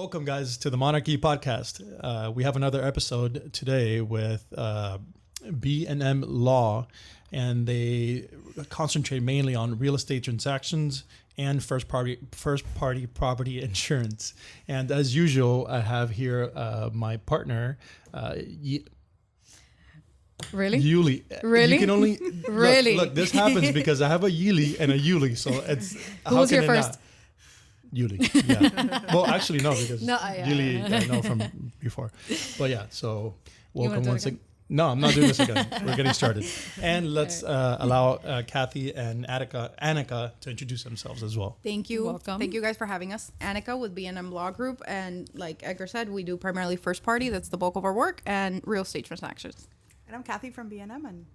Welcome, guys, to the Monarchy podcast. We have another episode today with B&M Law, and they concentrate mainly on real estate transactions and first party property insurance. And as usual, I have here my partner, Really? Yuly. Really? You can only Really? look. This happens because I have a Yuly and a Yuly, so it's Who was here first? Not? Yuly. Yeah. Well, actually, no, because Yuly I know from before. But yeah, so welcome once again. No, I'm not doing this again. We're getting started. And let's allow Kathy and Anika to introduce themselves as well. Thank you. Welcome. Thank you guys for having us. Anika with B&M Law Group. And like Edgar said, we do primarily first party. That's the bulk of our work, and real estate transactions. And I'm Kathy from B&M, and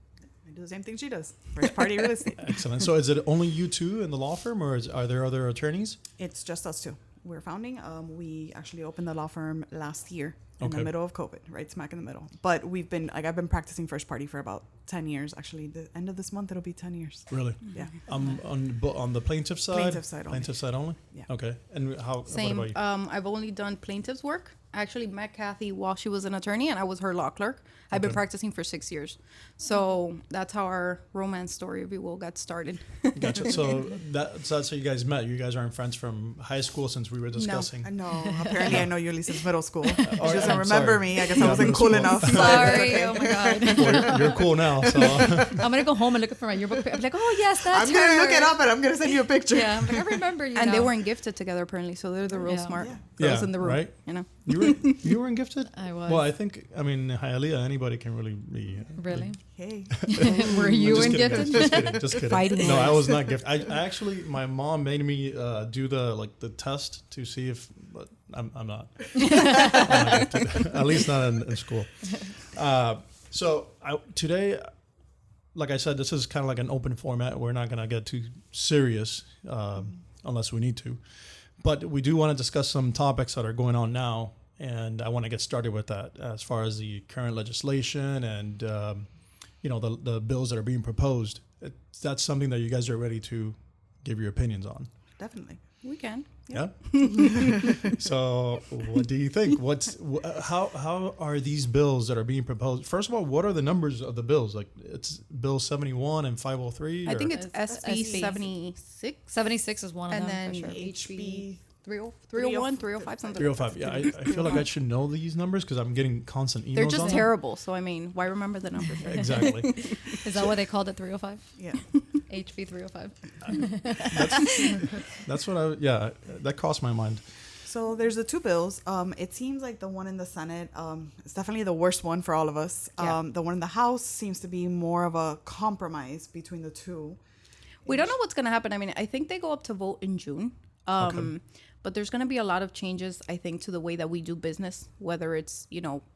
I do the same thing she does. First party real estate. Excellent. So is it only you two in the law firm, or are there other attorneys? It's just us two. We're founding. We actually opened the law firm last year in the middle of COVID, right smack in the middle. But I've been practicing first party for about 10 years. Actually, the end of this month, it'll be 10 years. Really? Yeah. On the plaintiff side? Plaintiff side only. Plaintiff side only? Yeah. Okay. And how? Same. What about you? I've only done plaintiff's work. I actually met Kathy while she was an attorney, and I was her law clerk. I've been practicing for 6 years. So that's how our romance story, if you will, got started. Gotcha. So that's how you guys met. You guys aren't friends from high school, since we were discussing. No, apparently I know Yuly since middle school. She doesn't I'm remember sorry. me. I guess I wasn't cool enough. Sorry. Okay. Oh my God. Well, you're cool now. So I'm going to go home and look for my yearbook. I'm like, oh, yes, that's I'm going to her. look it up and I'm going to send you a picture. Yeah, I'm like, I remember you. And they now. weren't gifted together, apparently. So they're the real smart Yeah. girls in the room. Right? You know? You weren't gifted? I was. Well, I mean, Hialeah, anybody can really be. Really? Hey. Were you Just in kidding, gifted? guys. Just kidding. Fighting No, I words. was not gifted. I actually, my mom made me do the test to see if, but I'm not. I'm not gifted. At least not in school. So today, like I said, this is kind of like an open format. We're not gonna get too serious unless we need to, but we do want to discuss some topics that are going on now. And I want to get started with that as far as the current legislation and, the bills that are being proposed. That's something that you guys are ready to give your opinions on. Definitely. We can. Yeah. So what do you think? How are these bills that are being proposed? First of all, what are the numbers of the bills? Like, it's Bill 71 and 503? I think it's It's SB SB. 76. 76 is one of And them then for sure. HB 301, 305, something. 305. Yeah, I feel like I should know these numbers because I'm getting constant emails They're on just them. terrible. So, I mean, why remember the numbers? Exactly. Is that what they called it, 305? Yeah. HB 305. That's what that crossed my mind. So there's the two bills. It seems like the one in the Senate, it's definitely the worst one for all of us. Yeah. The one in the House seems to be more of a compromise between the two. We don't know what's going to happen. I mean, I think they go up to vote in June. But there's going to be a lot of changes, I think, to the way that we do business, whether it's,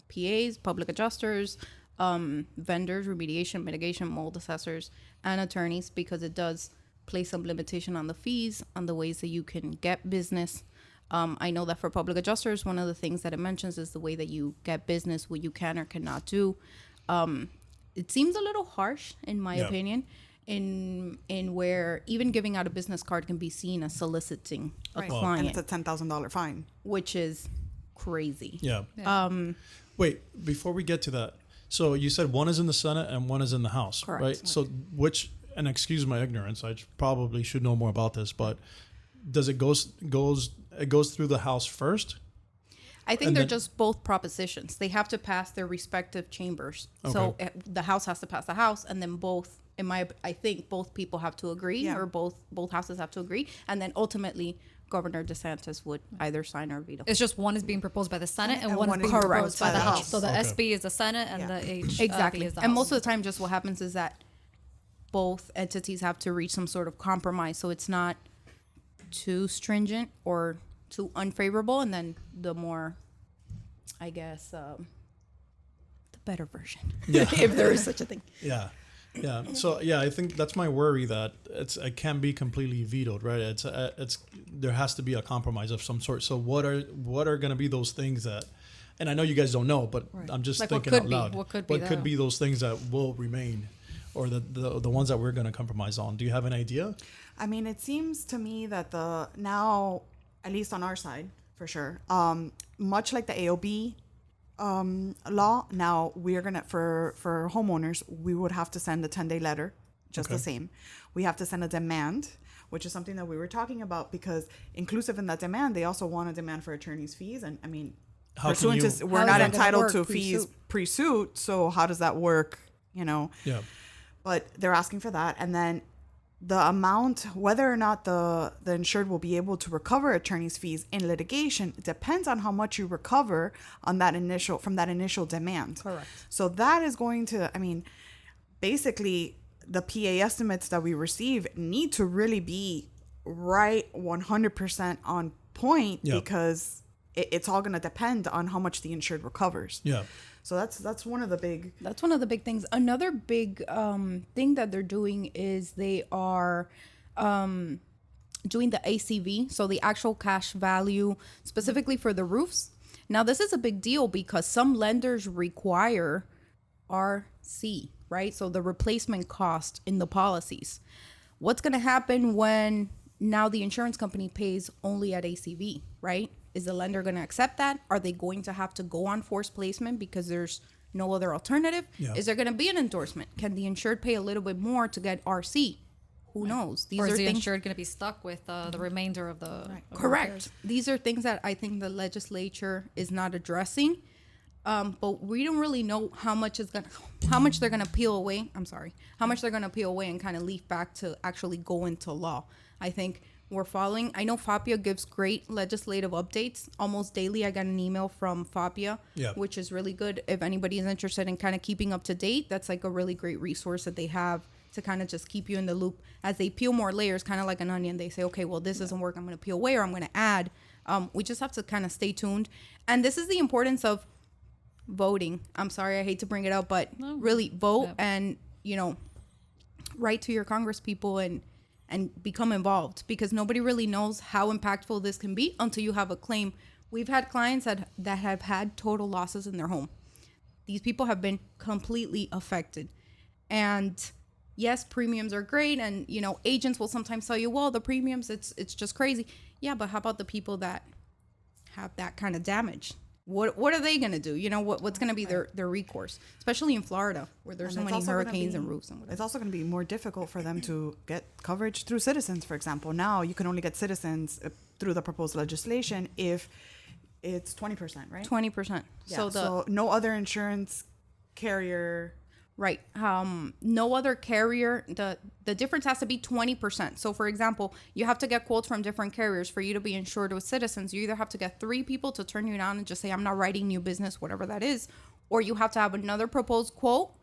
PAs, public adjusters, vendors, remediation, mitigation, mold assessors, and attorneys, because it does place some limitation on the fees, on the ways that you can get business. I know that for public adjusters, one of the things that it mentions is the way that you get business, what you can or cannot do. It seems a little harsh, in my opinion, in where even giving out a business card can be seen as soliciting a client. And it's a $10,000 fine. Which is crazy. Yeah. Wait, before we get to that, so you said one is in the Senate and one is in the House, Correct. right? So and excuse my ignorance, I probably should know more about this, but does it goes through the House first? I think they're just both propositions. They have to pass their respective chambers. Okay. So the House has to pass the House, and then I think both people have to agree, or both houses have to agree, and then ultimately Governor DeSantis would either sign or veto. It's just one is being proposed by the Senate and And one is one being is proposed by the proposed by the House. So the House. SB is the Senate and the H Exactly. is the And House. most of the time, just what happens is that both entities have to reach some sort of compromise, so it's not too stringent or too unfavorable, and then the more, I guess, the better version, if there is such a thing. Yeah. Yeah. So I think that's my worry, that it can be completely vetoed, right? It's there has to be a compromise of some sort. So what are going to be those things that, and I know you guys don't know, but I'm just Like thinking what out could be? loud. What could be What could that? be those things that will remain, or the ones that we're going to compromise on? Do you have an idea? I mean, it seems to me that now, at least on our side, For sure. Much like the AOB law, now we're gonna for homeowners, we would have to send a 10-day letter, just the same. We have to send a demand, which is something that we were talking about, because inclusive in that demand, they also want a demand for attorney's fees. And I mean, pursuant to, we're not entitled to fees pre-suit. So how does that work? You know? Yeah. But they're asking for that. And then the amount, whether or not the insured will be able to recover attorney's fees in litigation, depends on how much you recover on that initial demand. Correct. So that is going to, I mean, basically the PA estimates that we receive need to really be right 100% on point, because it's all going to depend on how much the insured recovers. Yeah. So that's one of the big. That's one of the big things. Another big thing that they're doing is they are doing the ACV, so the actual cash value, specifically for the roofs. Now, this is a big deal because some lenders require RC, right? So the replacement cost in the policies. What's going to happen when now the insurance company pays only at ACV, right? Is the lender going to accept that? Are they going to have to go on forced placement because there's no other alternative? Yeah. Is there going to be an endorsement? Can the insured pay a little bit more to get RC? Who knows? These or is are the things. insured going to be stuck with the remainder of the of the Correct. repairs? These are things that I think the legislature is not addressing. But we don't really know how much they're gonna peel away. I'm sorry, how much they're gonna peel away and kind of leaf back to actually go into law. I think we're following. I know FAPIA gives great legislative updates almost daily. I got an email from FAPIA, which is really good. If anybody is interested in kind of keeping up to date, that's like a really great resource that they have to kind of just keep you in the loop as they peel more layers, kind of like an onion. They say, okay, well, this doesn't work. I'm going to peel away, or I'm going to add. We just have to kind of stay tuned. And this is the importance of voting. I'm sorry, I hate to bring it up, but really vote and, you know, write to your Congress people and become involved, because nobody really knows how impactful this can be until you have a claim. We've had clients that have had total losses in their home. These people have been completely affected. And yes, premiums are great. And, you know, agents will sometimes tell you, well, the premiums, it's just crazy. Yeah, but how about the people that have that kind of damage? What are they going to do? You know, what's going to be their recourse, especially in Florida, where there's so many hurricanes and roofs and whatever. It's also going to be more difficult for them to get coverage through Citizens, for example. Now you can only get Citizens through the proposed legislation if it's 20%, right? 20%. Yeah, so no other insurance carrier. Right. No other carrier. The difference has to be 20%. So, for example, you have to get quotes from different carriers for you to be insured with Citizens. You either have to get 3 people to turn you down and just say, I'm not writing new business, whatever that is, or you have to have another proposed quote,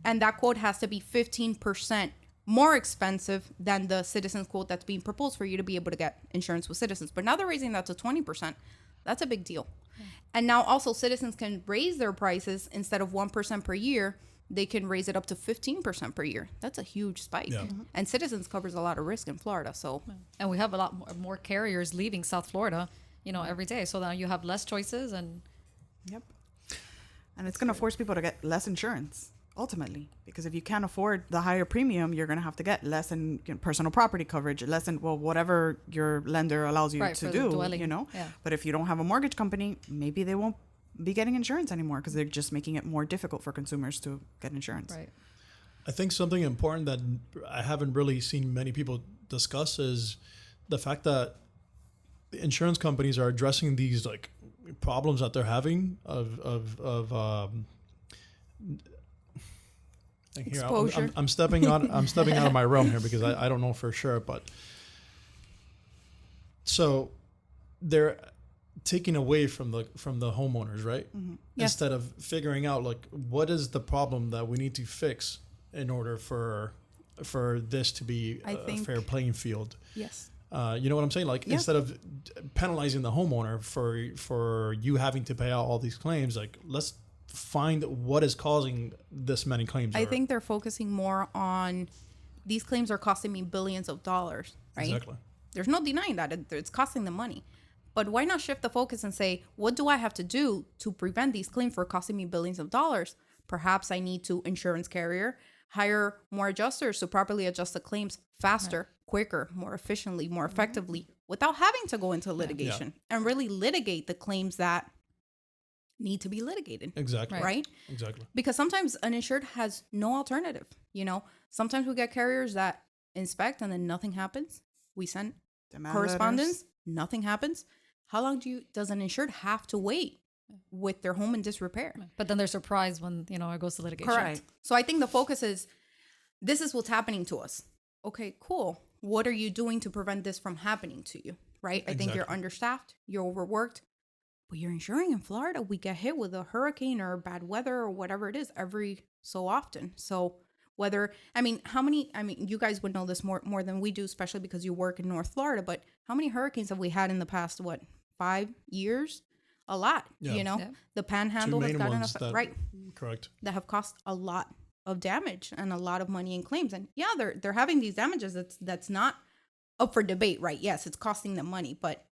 and that quote has to be 15% more expensive than the Citizens quote that's being proposed for you to be able to get insurance with Citizens. But now they're raising that to 20%. That's a big deal. And now also Citizens can raise their prices instead of 1% per year. They can raise it up to 15% per year. That's a huge spike. Yeah. And Citizens covers a lot of risk in Florida. So, and we have a lot more carriers leaving South Florida, you know, every day. So now you have less choices and. Yep. And it's going to force people to get less insurance ultimately, because if you can't afford the higher premium, you're going to have to get less in personal property coverage, less in, well, whatever your lender allows you to do, you know. Yeah. But if you don't have a mortgage company, maybe they won't be getting insurance anymore, because they're just making it more difficult for consumers to get insurance. Right. I think something important that I haven't really seen many people discuss is the fact that the insurance companies are addressing these like problems that they're having exposure. I'm stepping out of my realm here because I don't know for sure, but so they're taking away from the homeowners, right? Mm-hmm. Yes. Instead of figuring out like what is the problem that we need to fix in order for this to be a fair playing field. Yes. You know what I'm saying? Like instead of penalizing the homeowner for you having to pay out all these claims, like let's find what is causing this many claims. I think they're focusing more on these claims are costing me billions of dollars, right? Exactly. There's no denying that it's costing them money. But why not shift the focus and say, what do I have to do to prevent these claims for costing me billions of dollars? Perhaps I need to insurance carrier, hire more adjusters to properly adjust the claims faster, quicker, more efficiently, more effectively, without having to go into litigation and really litigate the claims that need to be litigated. Exactly. Right? Exactly. Because sometimes an insured has no alternative. You know, sometimes we get carriers that inspect and then nothing happens. We send Demand correspondence, letters. nothing happens. How long does an insured have to wait with their home in disrepair? But then they're surprised when, it goes to litigation. Correct. So I think the focus is, this is what's happening to us. Okay, cool. What are you doing to prevent this from happening to you? Right? I think you're Exactly. understaffed, you're overworked, but you're insuring in Florida. We get hit with a hurricane or bad weather or whatever it is every so often. So you guys would know this more than we do, especially because you work in North Florida, but how many hurricanes have we had in the past, 5 years? A lot, Yeah. Yeah. The panhandle Two has main gotten ones that, right, correct. that have cost a lot of damage and a lot of money in claims. And yeah, they're having these damages that's not up for debate, right? Yes, it's costing them money, but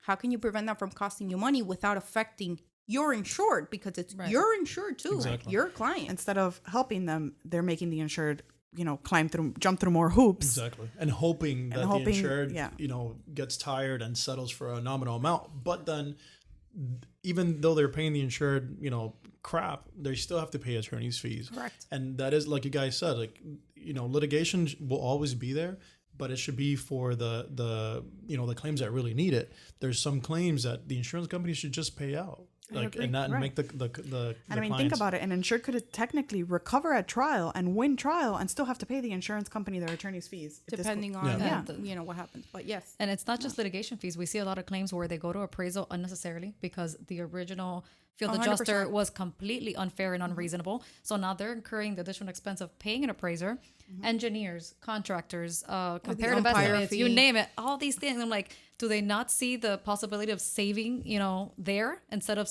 how can you prevent that from costing you money without affecting your insured? Because it's your insured too, Exactly. your client. Instead of helping them, they're making the insured, jump through more hoops. Exactly. And hoping that the insured, gets tired and settles for a nominal amount. But then even though they're paying the insured, crap, they still have to pay attorney's fees. Correct. And that is, like you guys said, litigation will always be there, but it should be for the claims that really need it. There's some claims that the insurance company should just pay out. And not Right. make the And I mean, think clients- about it. An insured could technically recover at trial and win trial and still have to pay the insurance company their attorney's fees. if this Depending go- on Yeah. what happens. But yes. And it's not just litigation fees. We see a lot of claims where they go to appraisal unnecessarily because the original field 100%. adjuster was completely unfair and unreasonable. So now they're incurring the additional expense of paying an appraiser, engineers, contractors, comparative umpire estimates, you fee. name it, all these things. I'm like, do they not see the possibility of saving, there instead of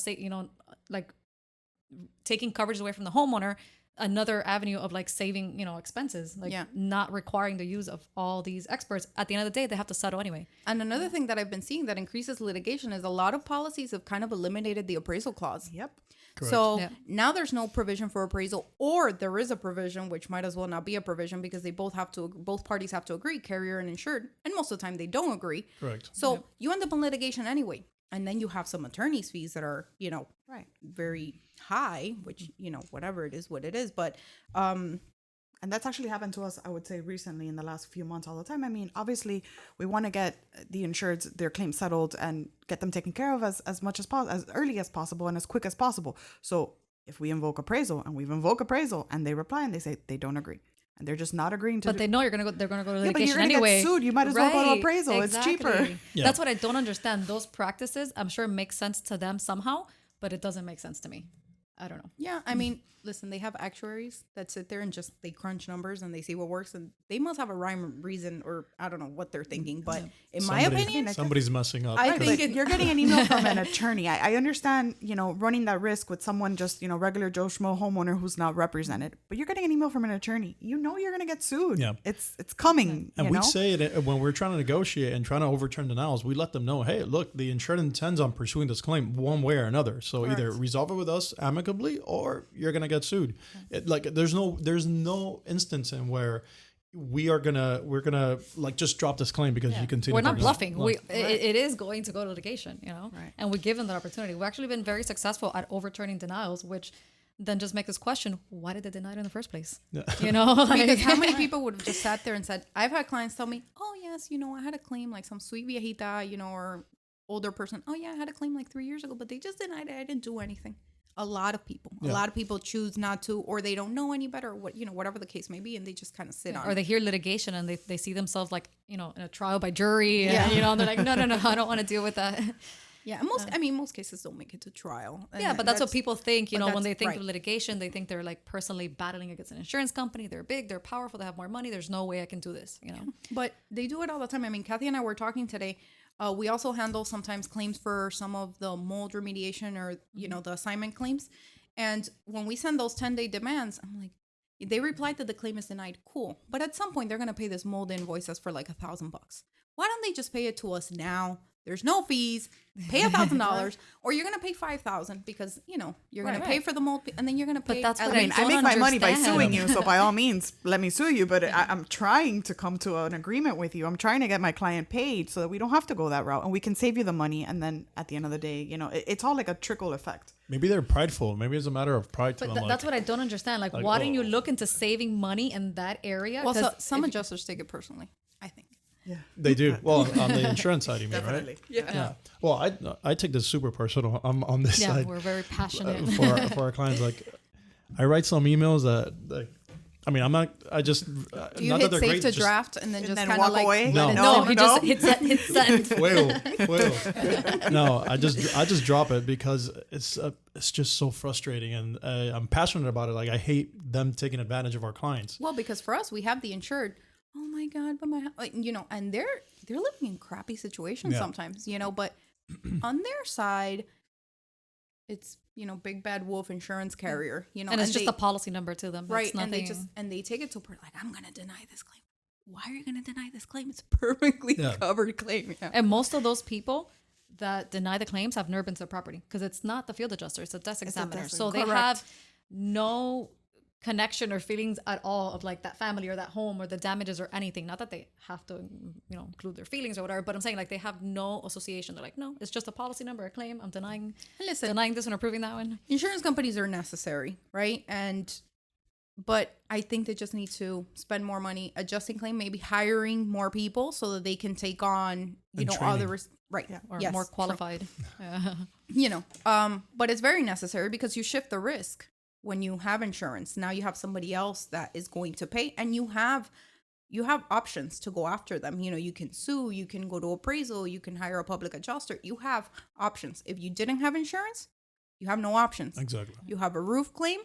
taking coverage away from the homeowner, another avenue of saving, expenses, not requiring the use of all these experts. At the end of the day, they have to settle anyway. And another thing that I've been seeing that increases litigation is a lot of policies have kind of eliminated the appraisal clause. Yep. Correct. So Yeah. now there's no provision for appraisal, or there is a provision which might as well not be a provision because they both parties have to agree, carrier and insured, and most of the time they don't agree. Correct. So you end up in litigation anyway, and then you have some attorney's fees that are Right. very high, which whatever it is, what it is, but And that's actually happened to us, I would say, recently in the last few months all the time. I mean, obviously, we want to get the insureds their claims settled and get them taken care of as much as possible, as early as possible and as quick as possible. So if we invoke appraisal and they reply and they say they don't agree and they're just not agreeing to But they know they're gonna go to Yeah, but litigation you're gonna anyway. get sued. You might as well go to Right, appraisal. exactly. It's cheaper. Yeah. That's what I don't understand. Those practices, I'm sure, make sense to them somehow, but it doesn't make sense to me. I don't know. yeah, I mean, listen, they have actuaries that sit there and they crunch numbers and they see what works, and they must have a rhyme or reason, or I don't know what they're thinking, but in my opinion, somebody's messing up. I Right, think but you're getting an email from an attorney. I understand, running that risk with someone just, regular Joe Schmo homeowner who's not represented. But you're getting an email from an attorney. You're going to get sued. Yeah. It's coming. And you we know? say it when we're trying to negotiate and trying to overturn denials. We let them know, hey, look, the insured intends on pursuing this claim one way or another. So either resolve it with us amicably, or you're gonna get sued. There's no instance in where we're gonna just drop this claim because you continue. We're to not deny. bluffing. Like, It is going to go to litigation, Right. and we're given that opportunity. We've actually been very successful at overturning denials, which then just make us question, why did they deny it in the first place? because how many people would have just sat there and said, I've had clients tell me, oh yes, I had a claim, like some sweet viejita, or older person. Oh yeah, I had a claim like 3 years ago, but they just denied it. I didn't do anything. A lot of people choose not to, or they don't know any better, whatever the case may be, and they just kind of sit on Or it. they hear litigation and they see themselves in a trial by jury, and they're like, no, I don't want to deal with that. Yeah, most cases don't make it to trial. And Yeah, but that's what people think, but when that's they think right. of litigation, they think they're personally battling against an insurance company. They're big, they're powerful, they have more money. There's no way I can do this, But they do it all the time. I mean, Kathy and I were talking today. We also handle sometimes claims for some of the mold remediation or, the assignment claims. And when we send those 10-day demands, I'm like, they replied that the claim is denied. Cool. But at some point, they're going to pay this mold invoice us for like $1,000. Why don't they just pay it to us now? There's no fees. Pay $1,000, or you're gonna pay $5,000 because you're gonna pay for the mold, and then you're gonna pay. But that's what I mean, I make my money by understand. suing you, so by all means, let me sue you. But I'm trying to come to an agreement with you. I'm trying to get my client paid so that we don't have to go that route, and we can save you the money. And then at the end of the day, it's all like a trickle effect. Maybe they're prideful. Maybe it's a matter of pride to But them. that's what I don't understand. Like, why don't you look into saving money in that area? Well, 'Cause some adjusters take it personally, I think. Yeah, they do. Well, on the insurance side, you mean, definitely. right? Yeah. Well, I take this super personal. I'm on this yeah, side we're very passionate. for our clients. Like, I write some emails that I mean, I'm not. I just Do you not hit that they're save great. to just, draft and then just then kind walk of like away? let it No. sit? He just hit send. Whale. No, I just drop it because it's just so frustrating, and I'm passionate about it. Like, I hate them taking advantage of our clients. Well, because for us, we have the insured. Oh my God, but and they're living in crappy situations Yeah. sometimes, but on their side, it's big bad wolf insurance carrier, And it's just a policy number to them. right, It's and nothing. they take it to like, I'm gonna deny this claim. Why are you gonna deny this claim? It's a perfectly Yeah. covered claim. Yeah. And most of those people that deny the claims have never been to the property because it's not the field adjuster, it's a desk examiner. desk So they examiner. have no connection or feelings at all of like that family or that home or the damages or anything. Not that they have to, include their feelings or whatever, but I'm saying like they have no association. They're like, no, it's just a policy number, a claim. I'm denying this one or approving that one. Insurance companies are necessary, right? But I think they just need to spend more money adjusting claim, maybe hiring more people so that they can take on, And other training. right, Or yes, more qualified. but it's very necessary because you shift the risk when you have insurance. Now you have somebody else that is going to pay, and you have options to go after them. You can sue, you can go to appraisal, you can hire a public adjuster. You have options. If you didn't have insurance, you have no options. Exactly. You have a roof claim,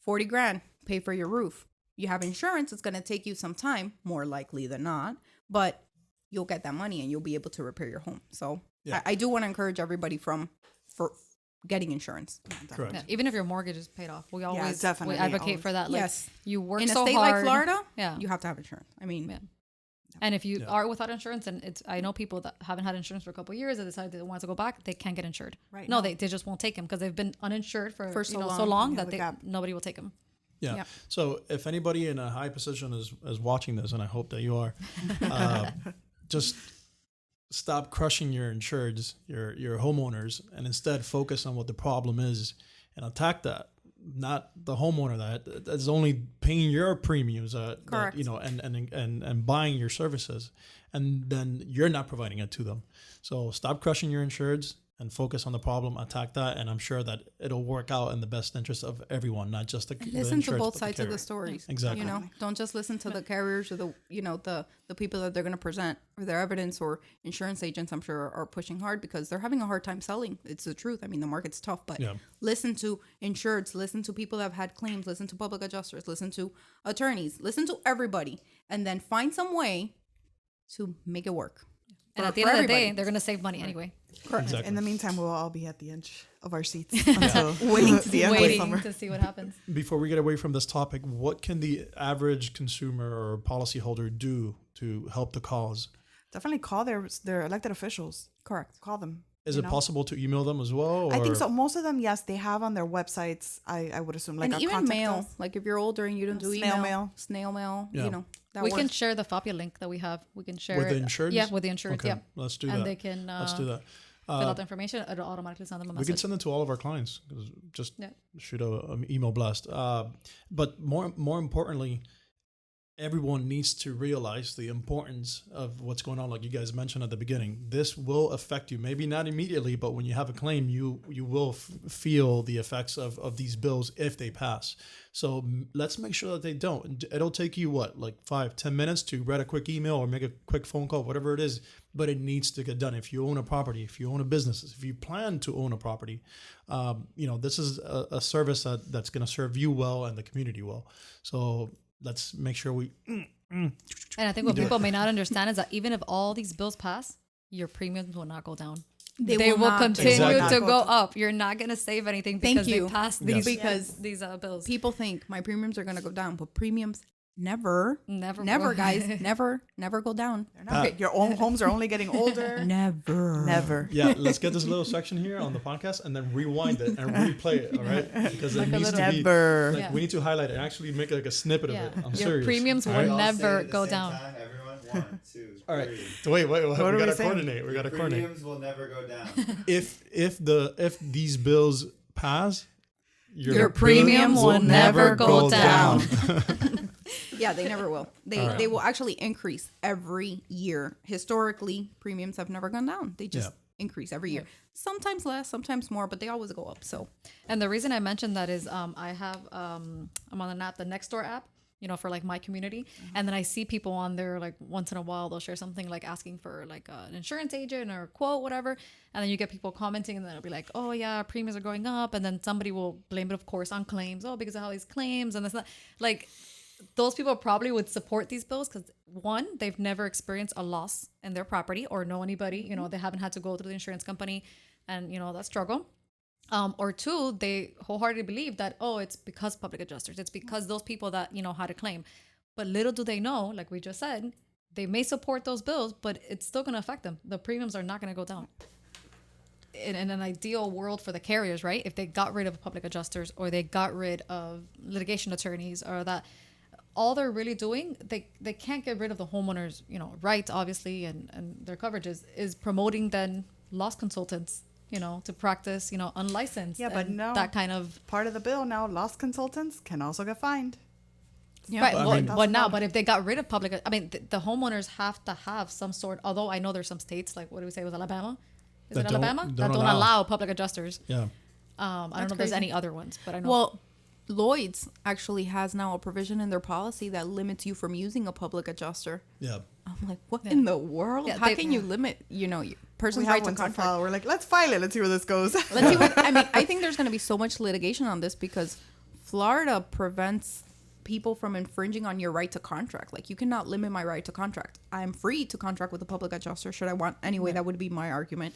$40,000, pay for your roof. You have insurance, it's going to take you some time, more likely than not, but you'll get that money and you'll be able to repair your home. So Yeah. I do want to encourage everybody for getting insurance. Correct. Yeah, even if your mortgage is paid off, we always definitely, we advocate always. for that. Like, Yes. you work In a so state hard. like Florida, Yeah. you have to have insurance. I mean, Yeah. And if you Yeah. are without insurance, and I know people that haven't had insurance for a couple of years, they decide they want to go back, they can't get insured. Right. No, No. they just won't take them because they've been uninsured for so so long. long Yeah, that the gap. nobody will take them. Yeah. Yeah. So if anybody in a high position is watching this, and I hope that you are, just stop crushing your insureds, your homeowners, and instead focus on what the problem is and attack that. Not the homeowner that's only paying your premiums, Correct. and buying your services, and then you're not providing it to them. So stop crushing your insureds and focus on the problem, attack that, and I'm sure that it'll work out in the best interest of everyone, not just the listen to insureds, both but sides of the carrier. stories. Exactly. Don't just listen to the carriers or the people that they're going to present or their evidence, or insurance agents, I'm sure, are pushing hard because they're having a hard time selling. It's the truth. I mean, the market's tough, but Yeah. listen to insureds, listen to people that have had claims, listen to public adjusters, listen to attorneys, listen to everybody, and then find some way to make it work. And at the for end of the day, everybody. they're going to save money anyway. Exactly. In the meantime, we'll all be at the edge of our seats until waiting to the end of Waiting summer. to see what happens. Before we get away from this topic, what can the average consumer or policyholder do to help the cause? Definitely call their elected officials. Correct. Call them. Is you it know? possible to email them as well? I think or- so. Most of them, yes, they have on their websites. I would assume, like And a even contact mail, us. like if you're older and you don't do Snail email, mail. snail mail, Yeah. that We works. can share the FAPIA link that we have. We can share With the it. insureds? Yeah, with the insureds. Okay, Yeah. let's do And that. they can Let's do that. fill out the information. It'll automatically send them a We message. can send it to all of our clients. Just Yeah. shoot an email blast. But more importantly, everyone needs to realize the importance of what's going on. Like you guys mentioned at the beginning, this will affect you. Maybe not immediately, but when you have a claim, you will feel the effects of these bills if they pass. So let's make sure that they don't. It'll take you like 5-10 minutes to write a quick email or make a quick phone call, whatever it is, but it needs to get done. If you own a property, if you own a business, if you plan to own a property, this is a service that's going to serve you well and the community well. So let's make sure we. And I think what people may not understand is that even if all these bills pass, your premiums will not go down. They will not- continue Exactly. to go up. You're not going to save anything Thank because you. they passed Yes. these Because these bills. people think my premiums are going to go down, but premiums Never, Never. guys. Never go down. They're not your own homes are only getting older. Never. Yeah, let's get this little section here on the podcast and then rewind it and replay it, all right? Because it needs to be, Never. like, we need to highlight it and actually make like a snippet of it. I'm Your serious. premiums all will right? All say never it at the go same down. time, everyone, 1, 2, All right. 3. Wait. We are we gotta saying? coordinate. We gotta coordinate. Premiums will never go down. If these bills pass, Your premium will never go down. Yeah, they never will. They will actually increase every year. Historically, premiums have never gone down. They just increase every year. Sometimes less, sometimes more, but they always go up. So, And the reason I mentioned that is I'm on an app, the Nextdoor app, for like my community. And then I see people on there, like once in a while, they'll share something like asking for like an insurance agent or a quote, whatever. And then you get people commenting and then it'll be like, oh yeah, premiums are going up. And then somebody will blame it, of course, on claims. Oh, because of all these claims and this, that. Like those people probably would support these bills because one, they've never experienced a loss in their property or know anybody, they haven't had to go through the insurance company and, that struggle. Or two, they wholeheartedly believe that, it's because public adjusters. It's because those people that, had a claim. But little do they know, like we just said, they may support those bills, but it's still going to affect them. The premiums are not going to go down. In an ideal world for the carriers, right? If they got rid of public adjusters or they got rid of litigation attorneys or that, all they're really doing, they can't get rid of the homeowners, rights, obviously, and their coverages, is promoting then loss consultants, to practice, unlicensed. Yeah, but no. That kind of Part of the bill now, loss consultants can also get fined. yeah. right. But But if they got rid of public, the homeowners have to have some sort. Although I know there's some states like what do we say, it was Alabama? Is That it don't- Alabama don't that don't allow. allow public adjusters? Yeah. I don't know if there's any other ones, but I know. Well, Lloyd's actually has now a provision in their policy that limits you from using a public adjuster. Yeah. I'm like, what in the world? Yeah, How they- can you limit, your We person's have right to one to contract? file. We're like, let's file it. Let's see where this goes. Let's see what I think there's going to be so much litigation on this because Florida prevents people from infringing on your right to contract. Like, you cannot limit my right to contract. I'm free to contract with a public adjuster should I want. Anyway, that would be my argument.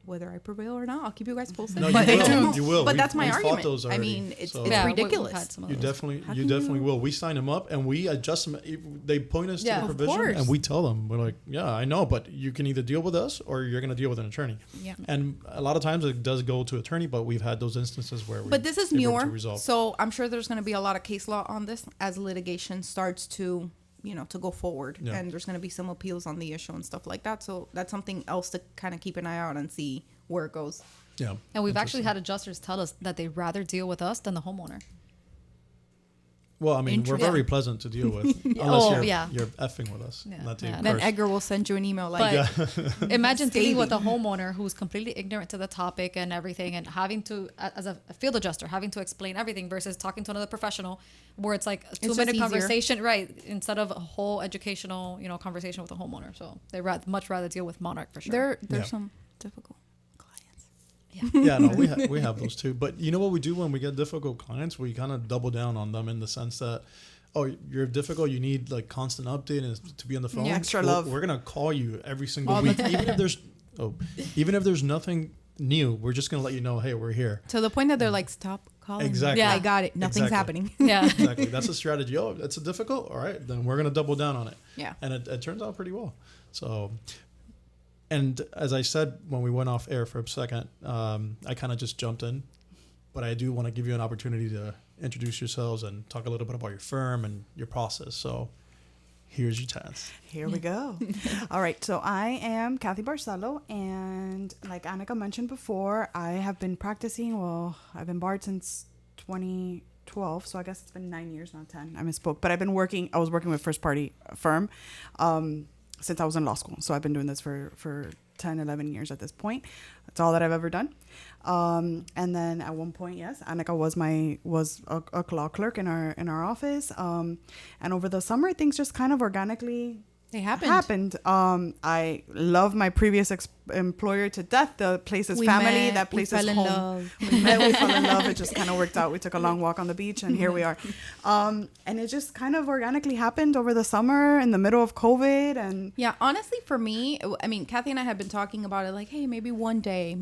Whether I prevail or not, I'll keep you guys posted. No, But you they will. do. You will. But We- that's my we fought argument. those I already, mean, it's so- Yeah, ridiculous. we've had some of You those. definitely will. We sign them up and we adjust them. They point us Yeah, to the of provision course. and we tell them, we're like, yeah, I know, but you can either deal with us or you're going to deal with an attorney. Yeah. And a lot of times it does go to attorney, but we've had those instances where we But this is they were able to newer, resolve. so I'm sure there's going to be a lot of case law on this as litigation starts to, to go forward, Yeah. and there's going to be some appeals on the issue and stuff like that. So that's something else to kind of keep an eye out and see where it goes. Yeah. And we've actually had adjusters tell us that they'd rather deal with us than the homeowner. Well, I mean, we're Interesting. very pleasant to deal with, unless Oh, you're, yeah. you're effing with us. Yeah. Not to Yeah. Then curse. Edgar will send you an email like, But imagine dealing with a homeowner who's completely ignorant to the topic and everything and having to, as a field adjuster, having to explain everything versus talking to another professional where it's like a just 2-minute easier. conversation, right? Instead of a whole educational, conversation with a homeowner. So they much rather deal with Monarch for sure. there's Yeah. some difficult clients. Yeah, no, we have those too. But you know what we do when we get difficult clients? We kind of double down on them in the sense that, oh, you're difficult. You need like constant update and to be on the phone. Yeah, extra Well, love. We're gonna call you every single All the week, time. even if there's nothing new. We're just gonna let you know, hey, we're here. To the point that they're like, stop calling. Exactly. Me. Yeah. I got it. Nothing's Exactly. happening. Yeah. Exactly. That's a strategy. Oh, it's a difficult. All right, then we're gonna double down on it. Yeah. And it turns out pretty well. So, and as I said when we went off air for a second, I kind of just jumped in, but I do want to give you an opportunity to introduce yourselves and talk a little bit about your firm and your process. So, here's your chance. Here we go. All right. So I am Kathy Barcelo. And like Anika mentioned before, I have been practicing. Well, I've been barred since 2012. So I guess it's been 9 years, not 10. I misspoke. But I was working with first party firm since I was in law school. So I've been doing this for 10, 11 years at this point. That's all that I've ever done. And then at one point, yes, Anika was a law clerk in our office. And over the summer, things just kind of organically They happened. I love my previous employer to death. The place is We family. met, That place we is fell in home. love. We met, we fell in love. It just kind of worked out. We took a long walk on the beach, and here we are. And it just kind of organically happened over the summer in the middle of COVID. And Yeah, honestly, for me, I mean, Kathy and I had been talking about it like, hey, maybe one day.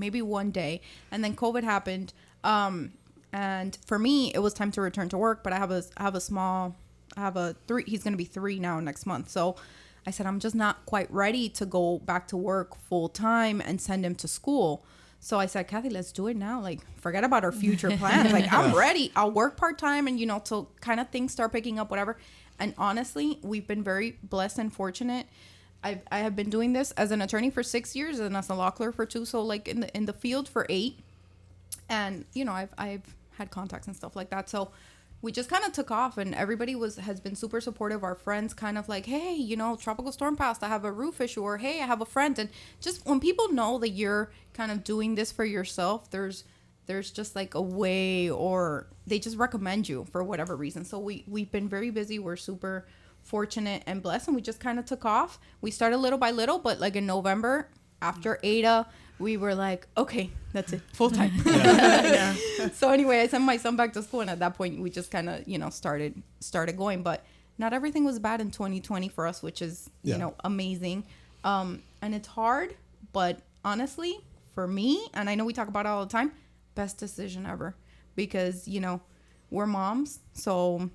And then COVID happened. And for me, it was time to return to work, but I have a small have a 3. He's going to be 3 now next month. So I said, I'm just not quite ready to go back to work full time and send him to school. So I said, Kathy, let's do it now. Like, forget about our future plans. Like, I'm ready. I'll work part time and, till kind of things start picking up, whatever. And honestly, we've been very blessed and fortunate. I have been doing this as an attorney for 6 years and as a law clerk for 2. So like in the field for 8. And, I've had contacts and stuff like that. So we just kind of took off and everybody has been super supportive. Our friends kind of like, hey, tropical storm passed. I have a roof issue, or hey, I have a friend. And just when people know that you're kind of doing this for yourself, there's just like a way, or they just recommend you for whatever reason. So we've been very busy. We're super fortunate and blessed, and we just kind of took off. We started little by little, but like in November after Ada, we were like, okay, that's it, full time. Yeah. So anyway, I sent my son back to school, and at that point we just kind of started going. But not everything was bad in 2020 for us, which is amazing. And it's hard, but honestly for me, and I know we talk about it all the time, best decision ever, because we're moms, so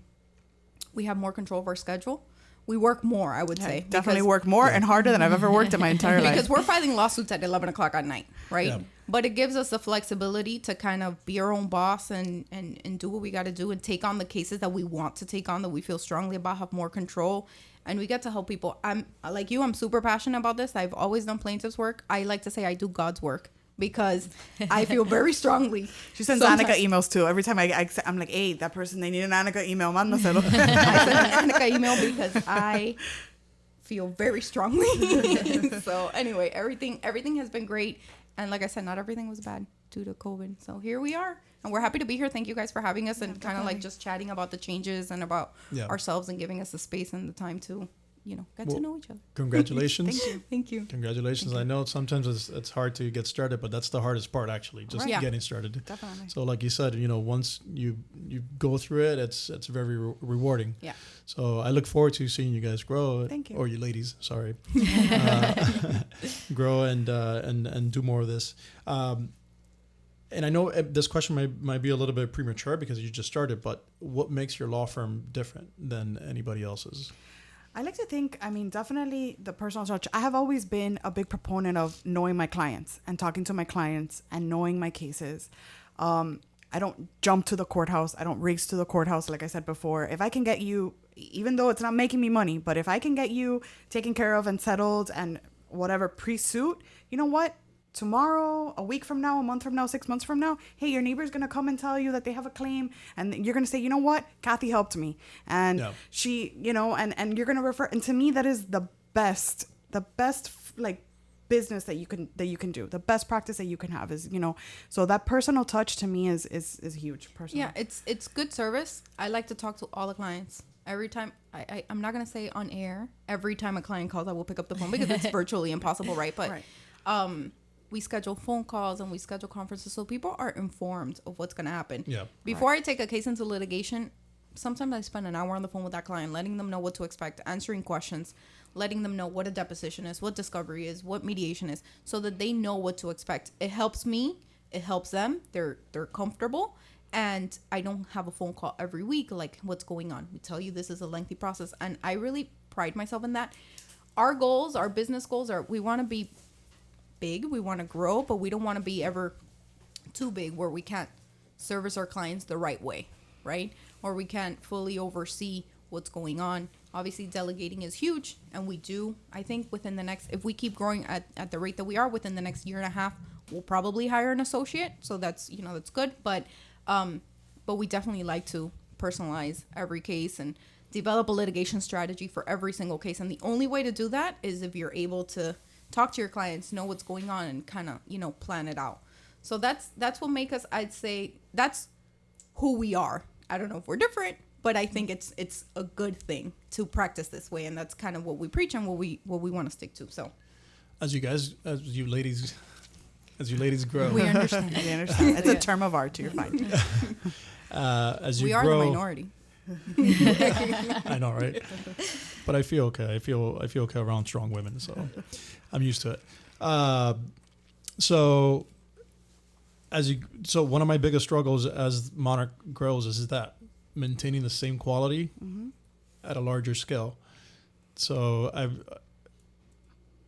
we have more control of our schedule. We work more, I would say. Definitely work more and harder than I've ever worked in my entire life. Because we're filing lawsuits at 11 o'clock at night, right? Yeah. But it gives us the flexibility to kind of be our own boss and do what we got to do and take on the cases that we want to take on, that we feel strongly about, have more control. And we get to help people. I'm like you, I'm super passionate about this. I've always done plaintiff's work. I like to say I do God's work, because I feel very strongly. She sends Anika emails too. Every time I'm like, hey, that person, they need an Anika email. Mándaselo. I send an Anika email because I feel very strongly. So anyway, everything has been great. And like I said, not everything was bad due to COVID. So here we are. And we're happy to be here. Thank you guys for having us and kind of like just chatting about the changes and about ourselves and giving us the space and the time to get to know each other. Congratulations. Thank you. Congratulations. I know sometimes it's hard to get started, but that's the hardest part, actually, just getting started. Definitely. So like you said, once you go through it, it's very rewarding. Yeah. So I look forward to seeing you guys grow. Thank you. Or you ladies, sorry. Grow and do more of this. And I know this question might be a little bit premature because you just started, but what makes your law firm different than anybody else's? I like to think, definitely the personal touch. I have always been a big proponent of knowing my clients and talking to my clients and knowing my cases. I don't jump to the courthouse. I don't race to the courthouse, like I said before. If I can get you, even though it's not making me money, but if I can get you taken care of and settled and whatever pre-suit, you know what? Tomorrow, a week from now, a month from now, 6 months from now, hey, your neighbor's going to come and tell you that they have a claim, and you're going to say, you know what, Kathy helped me. And she, and you're going to refer. And to me, that is the best like business that you can do. The best practice that you can have is, so that personal touch to me is huge. Personally. Yeah, it's good service. I like to talk to all the clients. Every time, I'm not going to say on air, every time a client calls, I will pick up the phone because it's virtually impossible, right? But we schedule phone calls and we schedule conferences so people are informed of what's going to happen. Yeah. Before I take a case into litigation, sometimes I spend an hour on the phone with that client, letting them know what to expect, answering questions, letting them know what a deposition is, what discovery is, what mediation is, so that they know what to expect. It helps me. It helps them. They're comfortable. And I don't have a phone call every week like what's going on. We tell you this is a lengthy process. And I really pride myself in that. Our goals, our business goals are, we want to be big, we want to grow, but we don't want to be ever too big where we can't service our clients the right way, right? Or we can't fully oversee what's going on. Obviously, delegating is huge, and we do. I think within the next, if we keep growing at the rate that we are, within the next year and a half, we'll probably hire an associate. So that's that's good. But we definitely like to personalize every case and develop a litigation strategy for every single case. And the only way to do that is if you're able to talk to your clients, know what's going on, and kind of plan it out. So that's what makes us, I'd say, that's who we are. I don't know if we're different, but I think it's a good thing to practice this way, and that's kind of what we preach and what we want to stick to. So, as you ladies grow, we understand. We understand. It's a term of art. You're fine. As you we grow, are the minority. I know, right? But I feel okay. I feel okay around strong women, so I'm used to it. So one of my biggest struggles as Monarch grows is that maintaining the same quality at a larger scale. So I've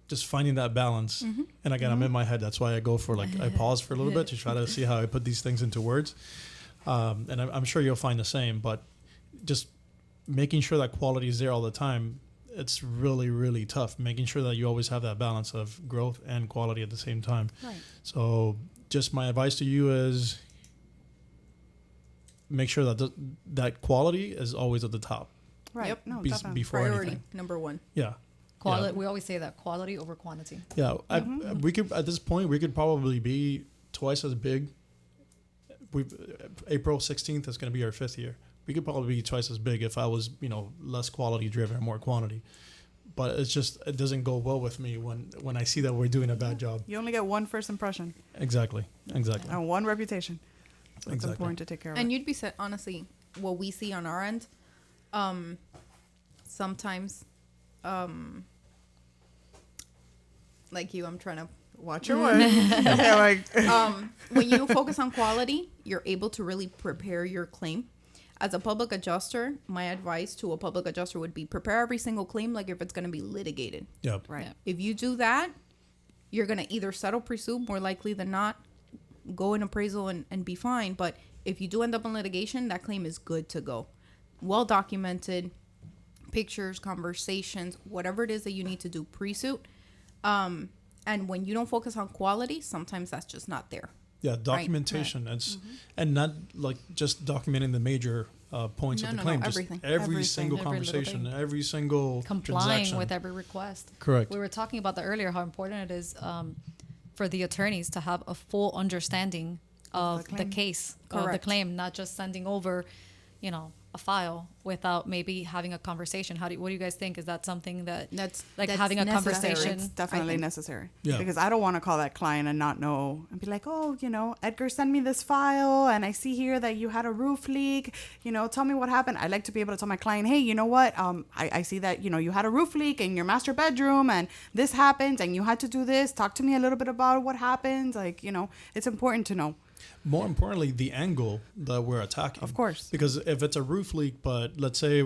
just finding that balance. And again, I'm in my head. That's why I go for I pause for a little bit to try to see how I put these things into words. And I'm sure you'll find the same, but just making sure that quality is there all the time. It's really, really tough. Making sure that you always have that balance of growth and quality at the same time. Right. So just my advice to you is make sure that that quality is always at the top. Right. Yep. No, Be- definitely. before Priority anything. number one. Yeah. Quality. We always say that quality over quantity. Yeah. We could, at this point, we could probably be twice as big. April 16th is going to be our 5th year. We could probably be twice as big if I was, less quality driven and more quantity. But it's just, it doesn't go well with me when I see that we're doing a bad job. You only get one first impression Exactly. and one reputation. So it's Exactly. important to take care of And it. you'd be set, honestly, what we see on our end, sometimes, like you, I'm trying to, Watch your words. Okay, when you focus on quality, you're able to really prepare your claim. As a public adjuster, my advice to a public adjuster would be prepare every single claim like if it's going to be litigated. Yep. right. Yeah. If you do that, you're going to either settle pre-suit, more likely than not, go in appraisal and be fine. But if you do end up in litigation, that claim is good to go. Well documented, pictures, conversations, whatever it is that you need to do pre-suit. And when you don't focus on quality, sometimes that's just not there. Yeah, documentation. And not just documenting the major points of the claim. Just everything. every Everything. single Every little conversation, thing. every single Complying transaction. with every request. Correct. We were talking about that earlier, how important it is for the attorneys to have a full understanding of the claim. case, of the Correct. claim, not just sending over, a file without maybe having a conversation. What do you guys think? Is that something that's having a necessary. conversation? It's definitely I think. Mm. necessary. Yeah. Because I don't want to call that client and not know and be like, oh, Edgar sent me this file and I see here that you had a roof leak. Tell me what happened. I like to be able to tell my client, hey, you know what? I see that, you had a roof leak in your master bedroom and this happened and you had to do this. Talk to me a little bit about what happened. It's important to know. More importantly, the angle that we're attacking. Of course. Because if it's a roof leak, but let's say,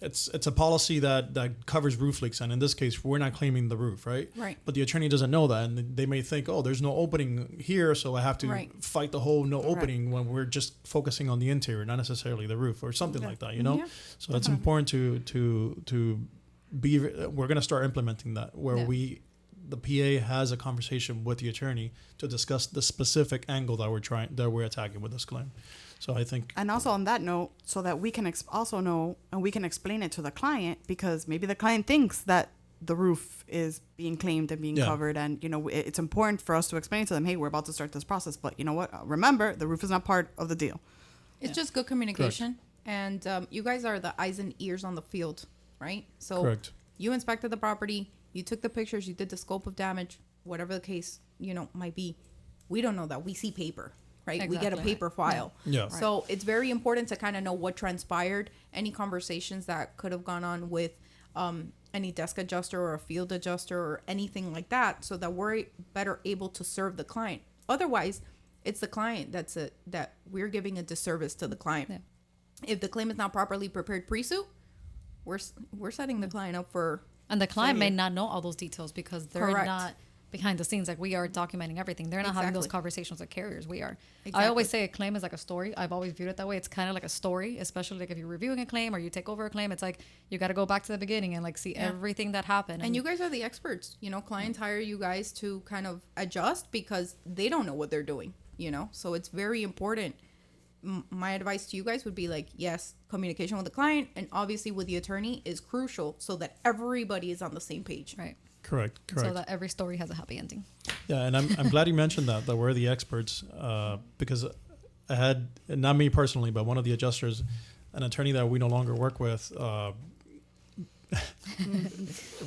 it's a policy that covers roof leaks. And in this case, we're not claiming the roof, right? Right. But the attorney doesn't know that. And they may think, oh, there's no opening here, so I have to Right. fight the whole no opening when we're just focusing on the interior, not necessarily the roof or something like that, Yeah. So it's important to be, we're going to start implementing that where Yeah. the PA has a conversation with the attorney to discuss the specific angle that we're attacking with this claim. So I think, And also on that note, so that we can also know and we can explain it to the client, because maybe the client thinks that the roof is being claimed and being Yeah. covered. And, it's important for us to explain to them, hey, we're about to start this process. But you know what? Remember, the roof is not part of the deal. It's just good communication. And you guys are the eyes and ears on the field, right? So correct. you inspected the property, you took the pictures, you did the scope of damage, whatever the case, might be. We don't know that. We see paper, right? We get a Exactly. paper file. Yeah. So it's very important to kind of know what transpired, any conversations that could have gone on with any desk adjuster or a field adjuster or anything like that, so that we're better able to serve the client. Otherwise, it's the client that we're giving a disservice to the client. Yeah. If the claim is not properly prepared pre-suit, we're setting the client up for And the client may failure. not know all those details because they're Correct. not behind the scenes. Like, we are documenting everything. They're not having those Exactly. conversations with carriers. We are. I Exactly. always say a claim is like a story. I've always viewed it that way. It's kind of like a story, especially like if you're reviewing a claim or you take over a claim. It's like you got to go back to the beginning and see everything that happened. And you guys are the experts. Clients hire you guys to kind of adjust because they don't know what they're doing, So it's very important. My advice to you guys would be yes, communication with the client and obviously with the attorney is crucial so that everybody is on the same page. Right. Correct. So that every story has a happy ending. Yeah, and I'm glad you mentioned that we're the experts, because I had, not me personally, but one of the adjusters, an attorney that we no longer work with,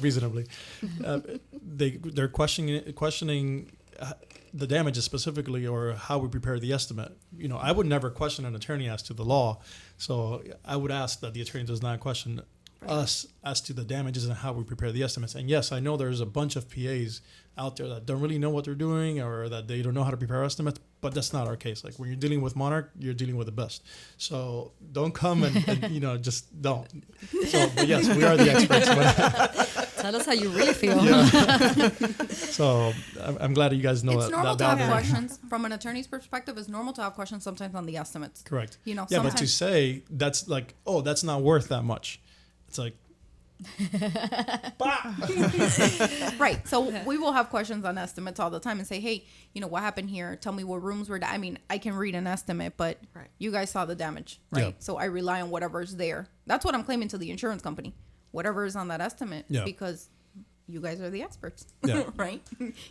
reasonably, they're questioning the damages specifically, or how we prepare the estimate. I would never question an attorney as to the law, so I would ask that the attorney does not question us as to the damages and how we prepare the estimates. And yes, I know there's a bunch of PAs out there that don't really know what they're doing, or that they don't know how to prepare estimates, But that's not our case. Like when you're dealing with Monarch, you're dealing with the best. So don't come and just don't. So, but yes, we are the experts. But Tell us how you really feel. so I'm glad that you guys know It's normal that to have boundary. questions from an attorney's perspective. It's normal to have questions sometimes on the estimates. Correct. You know, Yeah, but to sometimes say that's like, oh, that's not worth that much. It's like, right. So we will have questions on estimates all the time and say, hey, what happened here? Tell me what rooms were. I mean, I can read an estimate, but Right. you guys saw the damage, right? Yeah. So I rely on whatever's there. That's what I'm claiming to the insurance company. Whatever is on that estimate, Yeah. because you guys are the experts, Yeah. right?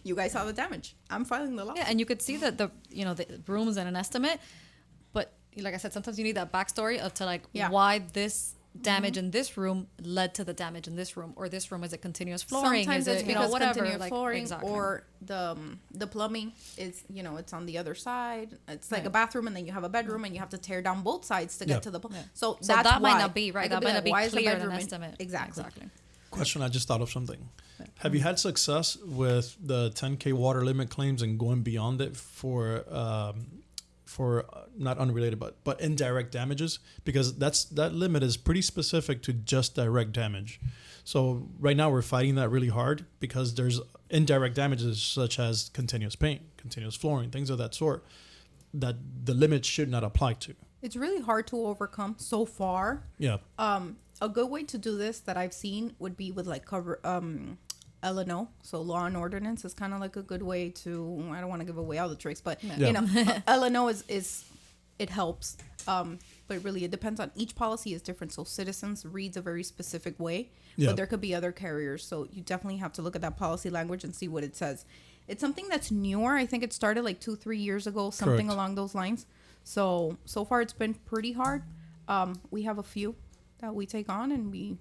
You guys saw the damage. I'm filing the lawsuit. Yeah, and you could see that the rooms and an estimate, but like I said, sometimes you need that backstory of Yeah. why this damage in this room led to the damage in this room, or this room is it continuous flooring? Sometimes is it's it because whatever? continuous Like, flooring, exactly. or the plumbing is it's on the other side. It's like a Right. bathroom, and then you have a bedroom, and you have to tear down both sides to Yeah. get to the plumbing. So So that's that might why. not be right. It That could might not be why is the clear in an bedroom estimate. Exactly. question, I just thought of something. Have you had success with the 10K water limit claims and going beyond it for not unrelated but indirect damages? Because that limit is pretty specific to just direct damage. So right now we're fighting that really hard because there's indirect damages such as continuous paint, continuous flooring, things of that sort that the limit should not apply to. It's really hard to overcome so far. Yeah. A good way to do this that I've seen would be with like cover L&O. So law and ordinance is kind of like a good way to, I don't want to give away all the tricks, but Yeah. L&O is it helps. But really it depends on each policy is different. So Citizens reads a very specific way, Yeah. but there could be other carriers. So you definitely have to look at that policy language and see what it says. It's something that's newer. I think it started like 2-3 years ago, something Correct. along those lines. So far it's been pretty hard. We have a few that we take on and we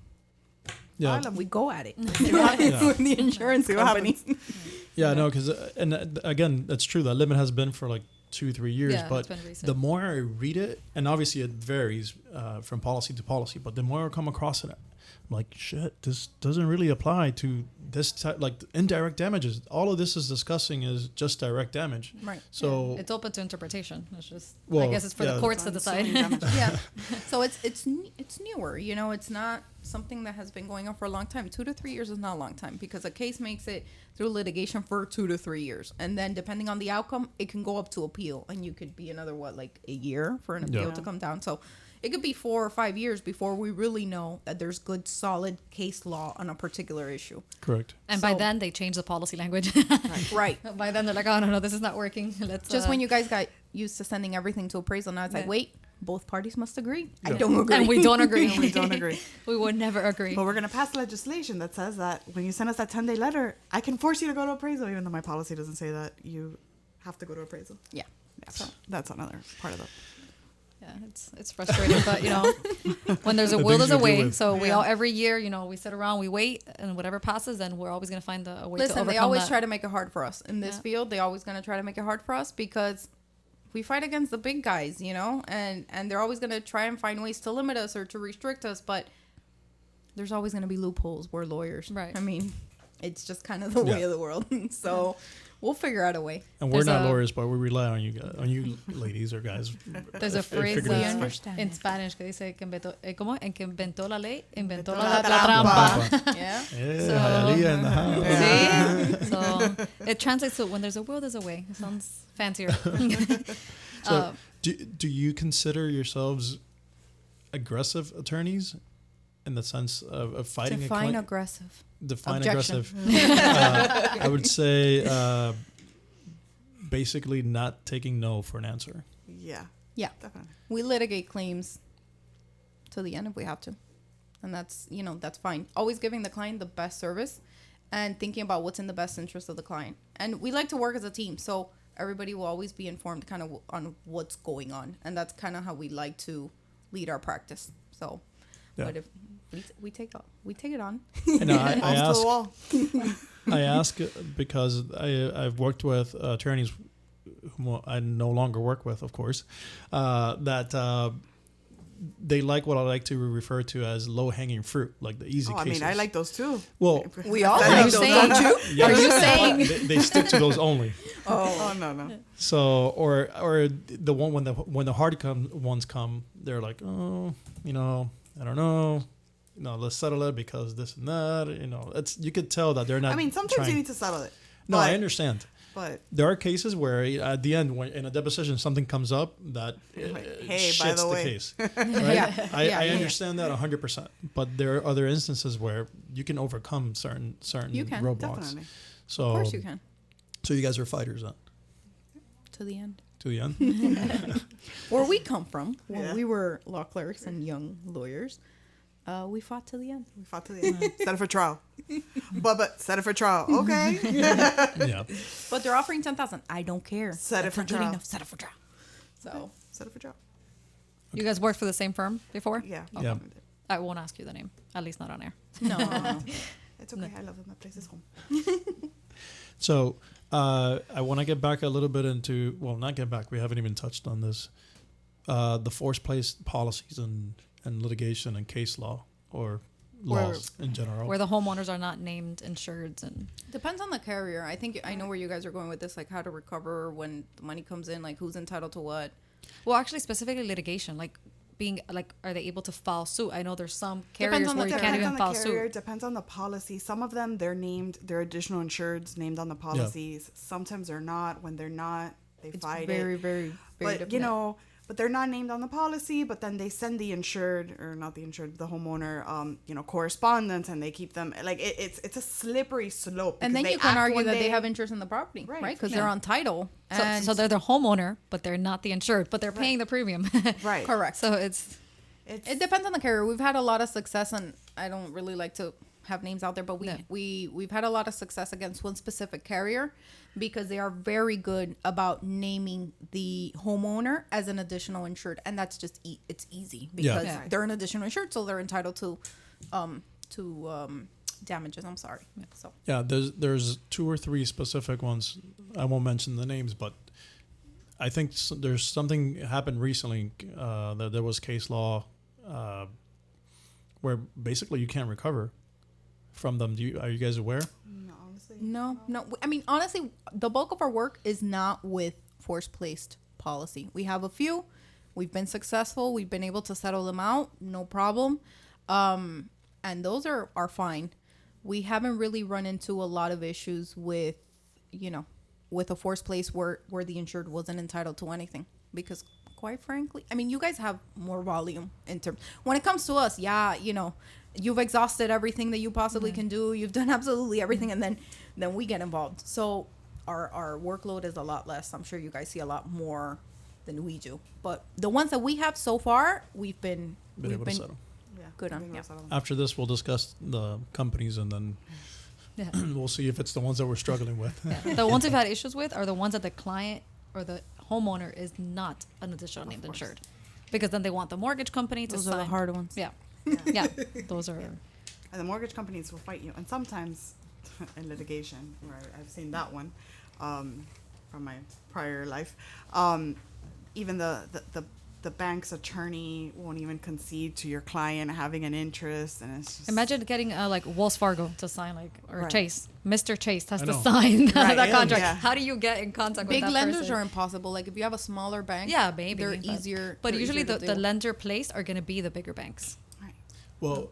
Yeah. file and we go at it. With the insurance company. Yeah, no, because again, that's true. That limit has been for like 2-3 years, Yeah, but it's been recent. the more I read it, and obviously it varies from policy to policy, but the more I come across it, I'm like, shit, this doesn't really apply to this type, like indirect damages. All of this is discussing is just direct damage. Right. So it's open to interpretation. It's just, I Well, guess it's for yeah. the courts to So decide. many damages. Yeah. So it's newer. It's not something that has been going on for a long time. 2 to 3 years is not a long time because a case makes it through litigation for 2 to 3 years, and then depending on the outcome, it can go up to appeal, and you could be another like a year for an appeal Yeah. to come down. So it could be 4 or 5 years before we really know that there's good solid case law on a particular issue. correct. And by So- then they change the policy language. Right. By then they're like, oh no, this is not working. Let's Just when you guys got used to sending everything to appraisal, now it's like, Yeah. wait, both parties must agree. I Yeah. don't agree. and we don't agree. We don't agree. We would never agree. But we're going to pass legislation that says that when you send us that 10-day letter, I can force you to go to appraisal, even though my policy doesn't say that you have to go to appraisal. Yeah. Yeah, so that's another part of it. Yeah, it's frustrating, but when there's a The will, things there's a you deal way. with. So we Yeah. all every year, we sit around, we wait, and whatever passes, then we're always gonna find a way to Listen, overcome they always that. try to make it hard for us in this Yeah. field. They always going to try to make it hard for us because we fight against the big guys, and they're always going to try and find ways to limit us or to restrict us. But there's always going to be loopholes. We're lawyers. Right. I mean, it's just kind of the way Yeah. of the world. So we'll figure out a way. And we're There's not a- lawyers, but we rely on you guys, on you ladies or guys. There's a phrase figured it out. understand in it. Spanish que dice que ¿cómo? En que inventó la ley, inventó Inventó la la trampa. Yeah. Yeah, So- Aaliyah in the house. See? So it translates to when there's a will, there's a way. It sounds fancier. So, do you consider yourselves aggressive attorneys in the sense of fighting a Define claim? aggressive. Define Objection. aggressive. I would say basically not taking no for an answer. Yeah, Yeah. definitely. We litigate claims to the end if we have to. And that's fine. Always giving the client the best service and thinking about what's in the best interest of the client. And we like to work as a team. So everybody will always be informed kind of on what's going on. And that's kind of how we like to lead our practice. So, Yeah. but if we take it on. And I Balls to the ask, wall. I ask because I've worked with attorneys whom I no longer work with, of course, that they like what I like to refer to as low hanging fruit, like the easy Oh, I cases. mean, I like those too. Well, We all I like like those, those, don't you? yes, Are you but saying? they stick to those only? Oh no. So or the one when the hard ones come, they're like, oh, I don't know. Let's settle it because this and that. It's you could tell that they're not. I mean, sometimes trying. you need to settle it. No, but, I understand. But There are cases where at the end, when in a deposition, something comes up that hey, shits by the way. case. Right? Yeah. I Yeah. understand that 100%. But there are other instances where you can overcome certain You can, roadblocks. definitely. So, Of course you can. So you guys are fighters then, To the end. to the end. Where we come from, when Yeah. we were law clerks and young lawyers, we fought to the end. We fought to the end. Set it for trial. But set it for trial. Okay. Yeah. But they're offering 10,000. I don't care. Set it That's for not good trial. enough. Set it for trial. So Set it for trial. You guys worked for the same firm before? Yeah. Yeah. I won't ask you the name, at least not on air. no. It's okay. I love it. My place is home. So I want to get back a little bit into, well, not get back. We haven't even touched on this. The forced place policies and litigation and case law or laws in general. Where the homeowners are not named insureds and Depends on the carrier. I think I know where you guys are going with this, like how to recover when the money comes in, like who's entitled to what. well, actually specifically litigation, like being like, are they able to file suit? I know there's some Depends carriers on where the you carrier. can't Depends even on the file carrier. suit. Depends on the policy. Some of them, they're additional insureds named on the policies. Sometimes they're not. When they're not, they It's fight very, it. very, very But different. but they're not named on the policy. But then they send the insured, or not the insured, the homeowner, correspondence, and they keep them like it's a slippery slope. And because then they you can act argue when that they have interest in the property, Right. right? Because Yeah. they're on title. And So they're the homeowner, but they're not the insured, but they're paying the premium. right. correct. So it's It depends on the carrier. We've had a lot of success, and I don't really like to have names out there, but Yeah. we've had a lot of success against one specific carrier because they are very good about naming the homeowner as an additional insured, and that's just it's easy because Yeah. they're an additional insured, so they're entitled to damages. I'm sorry. So Yeah, there's 2 or 3 specific ones. I won't mention the names, but I think there's something happened recently that there was case law where basically you can't recover from them. Are you guys aware? No, honestly. no. I mean, honestly, the bulk of our work is not with force placed policy. We have a few. We've been successful. We've been able to settle them out, no problem. And those are fine. We haven't really run into a lot of issues with, with a forced place where the insured wasn't entitled to anything. Because quite frankly, I mean, you guys have more volume in terms. When it comes to us, you've exhausted everything that you possibly can do. You've done absolutely everything, and then we get involved. So our workload is a lot less. I'm sure you guys see a lot more than we do. But the ones that we have so far, we've been Able to settle. Yeah. Good on, I think yeah. that's all. After this, we'll discuss the companies and then yeah. we'll see if it's the ones that we're struggling with. Yeah. The ones we've had issues with are the ones that the client or the homeowner is not an additional named course. insured, because then they want the mortgage company to Those sign. are the hard ones. Yeah, Yeah. yeah, those are. And the mortgage companies will fight you. And sometimes in litigation, where I've seen that one from my prior life, even the bank's attorney won't even concede to your client having an interest. And it's just... Imagine getting like Wells Fargo to sign, or Right. Chase. Mr. Chase has I to know. sign Right, that and- contract. yeah. How do you get in contact Big with that lenders person? are impossible. Like if you have a smaller bank, Yeah, maybe. they're easier. But they're usually easier the to deal. lender placed are going to be the bigger banks. Right. Well,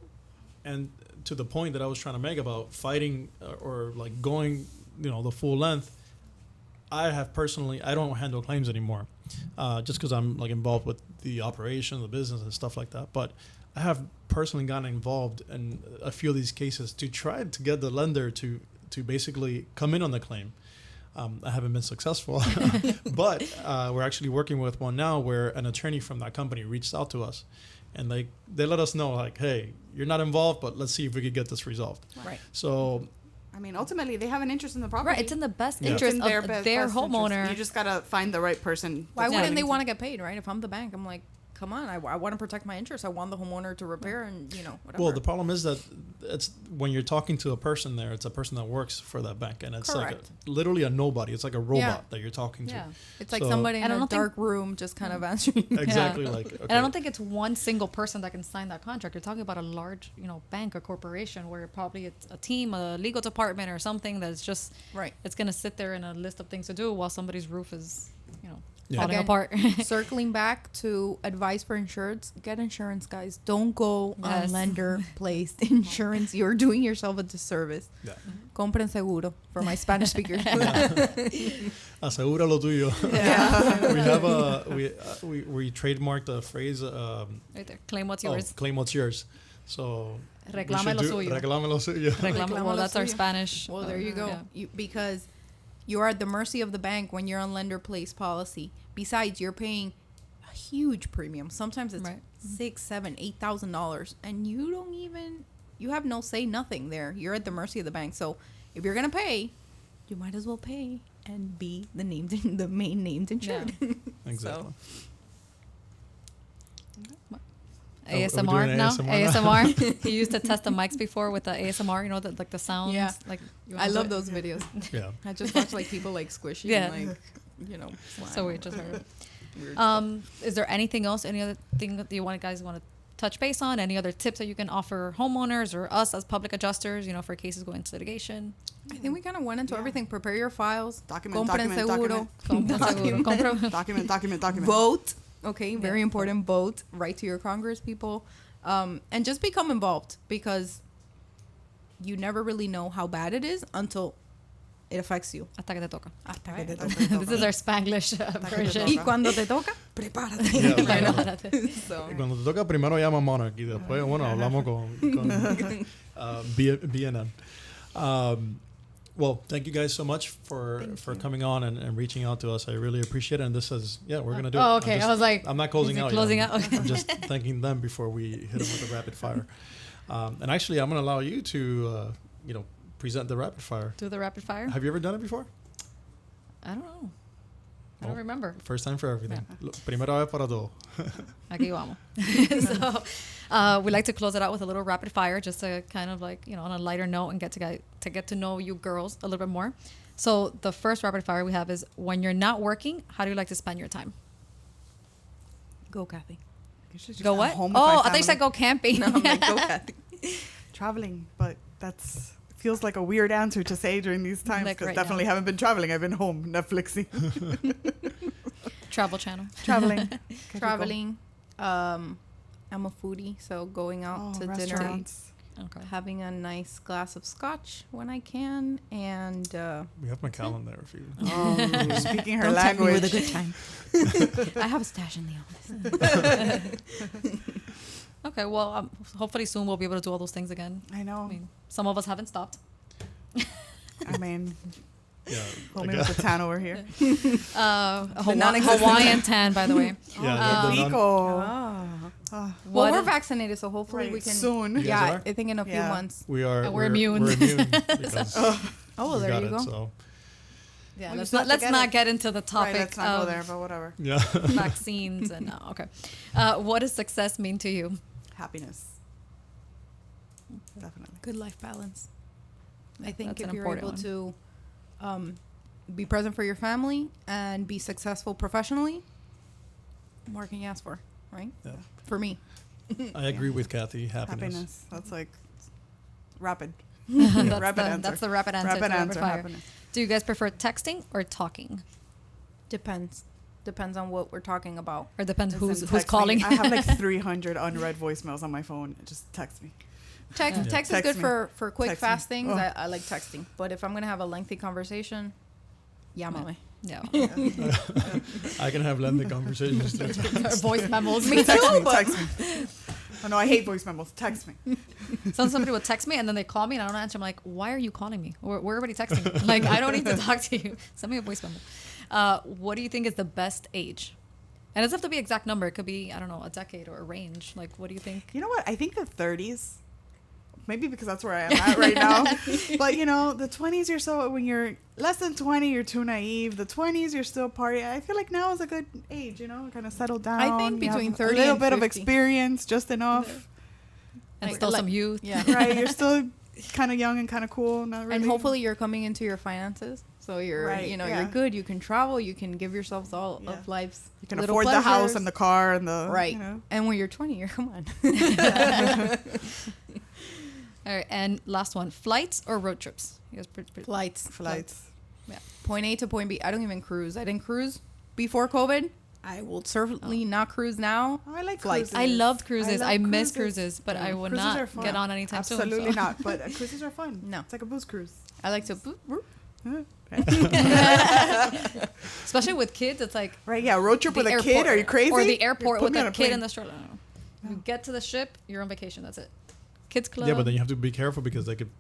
and to the point that I was trying to make about fighting or like going, the full length, I don't handle claims anymore, just because I'm like involved with the operation, the business, and stuff like that. But I have personally gotten involved in a few of these cases to try to get the lender to basically come in on the claim. I haven't been successful, but we're actually working with one now where an attorney from that company reached out to us, and they let us know like, hey, you're not involved, but let's see if we could get this resolved. Right. So I mean, ultimately, they have an interest in the property. Right, it's in the best Yeah. interest It's in of best their interest. homeowner. You just gotta find the right person. Why that's wouldn't willing they to- want to get paid, right? If I'm the bank, I'm like, come on, I want to protect my interests. I want the homeowner to repair and, whatever. Well, the problem is that it's when you're talking to a person there, it's a person that works for that bank, and it's like literally a nobody. It's like a robot that you're talking to. Yeah. It's like somebody in a dark room just kind of answering. Exactly. Like, okay. And I don't think it's one single person that can sign that contract. You're talking about a large, bank or corporation where probably it's a team, a legal department or something that's just, it's going to sit there in a list of things to do while somebody's roof is, falling apart. Circling back to advice for insurance, get insurance, guys. Don't go on lender-placed insurance. You're doing yourself a disservice. Yeah. Compren seguro for my Spanish speakers. Asegura lo tuyo. Yeah. We trademarked a phrase. Right there. Claim what's yours. Claim what's yours. So reclame lo suyo. Reclame lo suyo. Well, that's our Spanish. Well, there you go. Yeah. Because you are at the mercy of the bank when you're on lender-placed policy. Besides, you're paying a huge premium. Sometimes it's $6,000, $7,000, $8,000, and you have no say, nothing there. You're at the mercy of the bank. So if you're gonna pay, you might as well pay and be the main named insured. Yeah. Exactly. ASMR now. ASMR. He used to test the mics before with the ASMR. The sounds. Yeah. Like I love those videos. Yeah. I just watch people squishing. Yeah. So we just heard. Is there anything else? Any other thing that you guys want to touch base on? Any other tips that you can offer homeowners or us as public adjusters? For cases going to litigation. I think we kind of went into everything. Prepare your files. Document. Vote. Okay, very important. Vote. Write to your Congress people, and just become involved, because you never really know how bad it is until it affects you. Hasta que te toca. This is our Spanglish version. Y cuando te toca, prepárate. So. Cuando te toca, primero llama Monarch y después, hablamos con BNN. Well, thank you guys so much for coming on and reaching out to us. I really appreciate it. And this is, we're going to do it. Oh, okay. I was like, I'm not closing out yet. Okay. I'm just thanking them before we hit them with the rapid fire. And actually, I'm going to allow you to, present the rapid fire. Do the rapid fire? Have you ever done it before? I don't know. I don't remember. First time for everything. Primera vez para todo. Aquí vamos. So we like to close it out with a little rapid fire, just to kind of on a lighter note and get to know you girls a little bit more. So the first rapid fire we have is, when you're not working, how do you like to spend your time? Go, Kathy. Go what? Oh, I thought you said go camping. No, I'm like, go, Kathy. Traveling, but that's feels like a weird answer to say during these times, because definitely haven't been traveling. I've been home Netflixing. Travel channel. Traveling. I'm a foodie, so going out to dinner, having a nice glass of scotch when I can, and we have my calendar if you. Speaking her language. With a good time. I have a stash in the office. Okay, well, hopefully soon we'll be able to do all those things again. I know. Some of us haven't stopped. Homie with a tan over here. Hawaiian tan, by the way. Well, we're vaccinated, so hopefully we can soon. Yeah, I think in a few months. We're immune. We're immune because there you go. So. Yeah, let's not get into the topic let's not go there, but whatever. Yeah. Vaccines and okay. What does success mean to you? Happiness. Definitely. Good life balance. I think That's if an you're able one. to be present for your family and be successful professionally, what more can you ask for, right? Yeah. For me. I agree with Kathy. Happiness. That's like rapid. That's the rapid answer. Rapid answer. Fire. Happiness. Do you guys prefer texting or talking? Depends on what we're talking about. Or depends who's Text calling. me. I have like 300 unread voicemails on my phone. Just text me. Text is good for quick, Text fast me. things. I like texting. But if I'm going to have a lengthy conversation, llámame. Yeah. I can have lengthy conversations too. Or voice memos. Me too. Text me. Oh no, I hate voice memos. Text me. Somebody would text me and then they call me and I don't answer. I'm like, why are you calling me? We're already texting. Like, I don't need to talk to you. Send me a voice memo. What do you think is the best age? And it doesn't have to be an exact number. It could be, I don't know, a decade or a range. Like, what do you think? You know what? I think the 30s maybe because that's where I am at right now. But you know, the 20s, you're so, when you're less than 20, you're too naive. The 20s, you're still partying. I feel like now is a good age, you know, kind of settle down. I think You have between 30 a little and bit of 50. experience, just enough. And still some youth. Yeah. Right, you're still kind of young and kind of cool. Not really. And hopefully you're coming into your finances. So you're, Right, you know, yeah. you're good. You can travel. You can give yourselves all Yeah. of life's you can little afford the house pleasures. and the car and the Right. You know. And when you're 20, you're, come on. All right, and last one: flights or road trips? You guys Flights. Flights. Point A to point B. I don't even cruise. I didn't cruise before COVID. I will certainly not cruise now. Oh, I like Flights. cruises. I loved cruises. love I miss cruises, but I would Cruises are not fun. get on anytime soon. Absolutely so. not. But cruises are fun. No. It's like a booze cruise. I like to. Boop, boop. Especially with kids, it's like Right? Yeah. Road trip the with a airport, kid? Are you crazy? Or the airport Put with me on a a kid plane. in the stroller. You get to the ship, you're on vacation. That's it. Kids club. Yeah, but then you have to be careful because they could,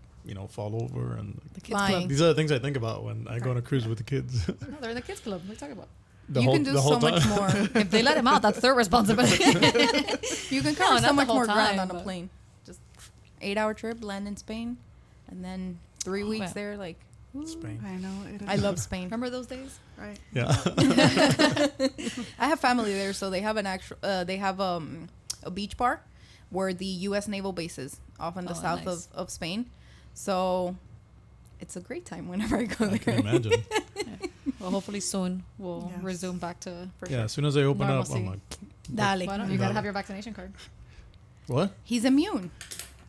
fall over. And the kids Flying. club. these are the things I think about when I go on a cruise with the kids. No, they're in the kids club. What are you talking about? You can do so much more. If they let him out, that's their responsibility. You can No, cover not so the much whole more ground time, on a but- plane. Just 8-hour trip, land in Spain, and then 3 weeks yeah. there. Like, Spain. I know. It is. I love Spain. Remember those days? Right. Yeah. I have family there, so they have an actual. They have a beach bar where the U.S. naval base is off in the Oh, south nice. of Spain. So it's a great time whenever I go I can there. imagine. Well, hopefully soon we'll Yes. resume back to. For Yeah, sure. as soon as they open up, Normalcy. I'm like, Dale. Why not? You gotta have your vaccination card. what? He's immune.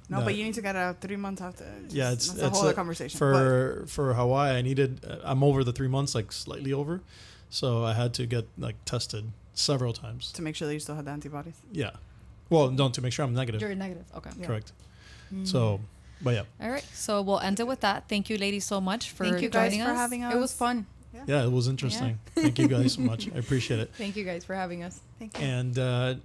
No, No. but you need to get a 3 months after. Yeah, that's it's a whole a- other conversation. For Hawaii. I needed. I'm over the 3 months, like slightly over, so I had to get like tested several times. to make sure that you still had the antibodies. Yeah. Well, no, to make sure I'm negative. You're negative. Okay. Yeah. Correct. So, but yeah, All right. So we'll end it with that. Thank you, ladies, so much for Thank you guys joining for us. having us. It was fun. yeah, it was interesting. Thank you guys so much. I appreciate it. Thank you guys for having us. Thank you. And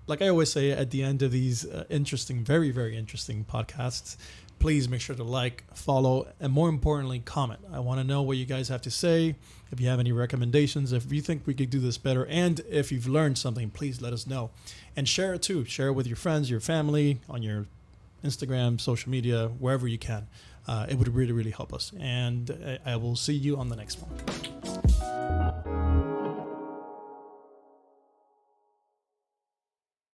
like I always say at the end of these interesting, very, very interesting podcasts, please make sure to like, follow, and more importantly, comment. I want to know what you guys have to say. If you have any recommendations, if you think we could do this better, and if you've learned something, please let us know. And share it too. Share it with your friends, your family, on your Instagram, social media, wherever you can. It would really, really help us. And I will see you on the next one.